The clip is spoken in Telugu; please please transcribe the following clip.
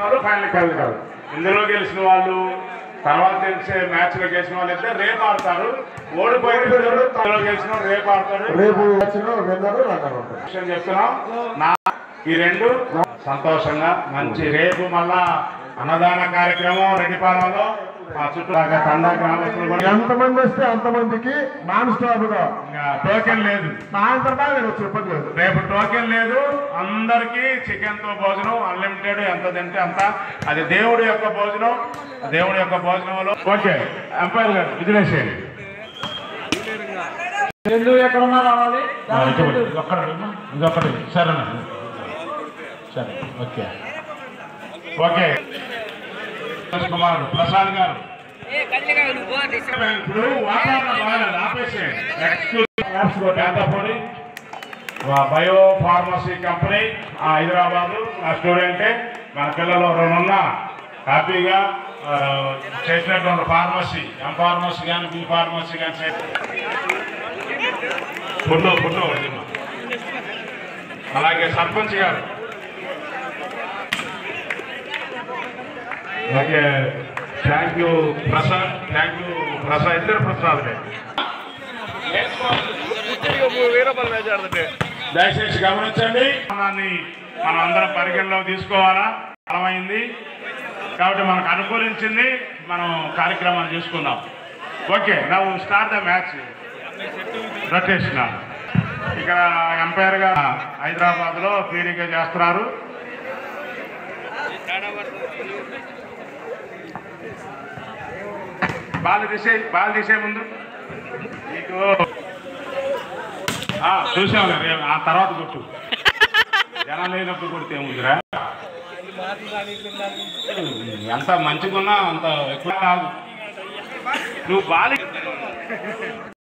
వాళ్ళు ఫైనల్ కలుగుతారు. ఇందులో గెలిచిన వాళ్ళు తర్వాత తెలిసే మ్యాచ్ లో గెలిచిన వాళ్ళు అయితే రేపు ఆడతారు. ఓడిపోయిన గెలిచిన రేపు ఆడతారు. రేపు చెప్తున్నాం ఈ రెండు సంతోషంగా మంచి రేపు మళ్ళా అన్నదాన కార్యక్రమం రెడ్డిపాలెంలో మా చుట్టూ తండా గ్రామస్తులు ఎంతమంది వస్తే అంతమందికి నాన్ స్టాప్ గా టోకెన్ లేదు. సాయంత్రం చెప్పట్లేదు. రేపు టోకెన్ లేదు. అందరికీ చికెన్ తో భోజనం అన్లిమిటెడ్, ఎంత తింటే అంత. అది దేవుడి యొక్క భోజనం. దేవుడి యొక్క భోజనంలో ఓకే. ఎంపైర్ గారు విజిలేసేయండి. ఎక్కడ ఉన్నా రావాలి. ఇదొక్కటి సరే సరే ఓకే ఓకే. కుమార్ ప్రసాద్ గారు ఇప్పుడు వాతావరణం బాగాలేదు, ఆపేసేయండి. బయో ఫార్మసీ కంపెనీ హైదరాబాదు నా స్టూడెంటే. మన పిల్లలు రెండున్నా హ్యాపీగా చేసినటువంటి ఫార్మసీ, ఎం ఫార్మసీ కానీ బి ఫార్మసీ కానీ ఫోటో అలాగే సర్పంచ్ గారు ఓకే. థ్యాంక్ యూ ప్రసాద్, ఇద్దరు ప్రసాద్. దయచేసి గమనించండి, మనం అందరం పరిగణలో తీసుకోవాలా. అర్థమైంది కాబట్టి మనకు అనుకూలించింది, మనం కార్యక్రమాలు చేసుకుందాం. ఓకే, నవ్వు స్టార్ట్ ద మ్యాచ్. రొటేషన్ ఇక్కడ ఎంపైర్ గా హైదరాబాద్ లో పీడిక చేస్తున్నారు. బాల్ తీసే ముందు నీకు చూసావు ఆ తర్వాత కొట్టు. జనం లేనప్పుడు కొడితే ఏముందిరా, ఎంత మంచిగా ఉన్నా అంత ఎక్కువ కాదు. నువ్వు బాల్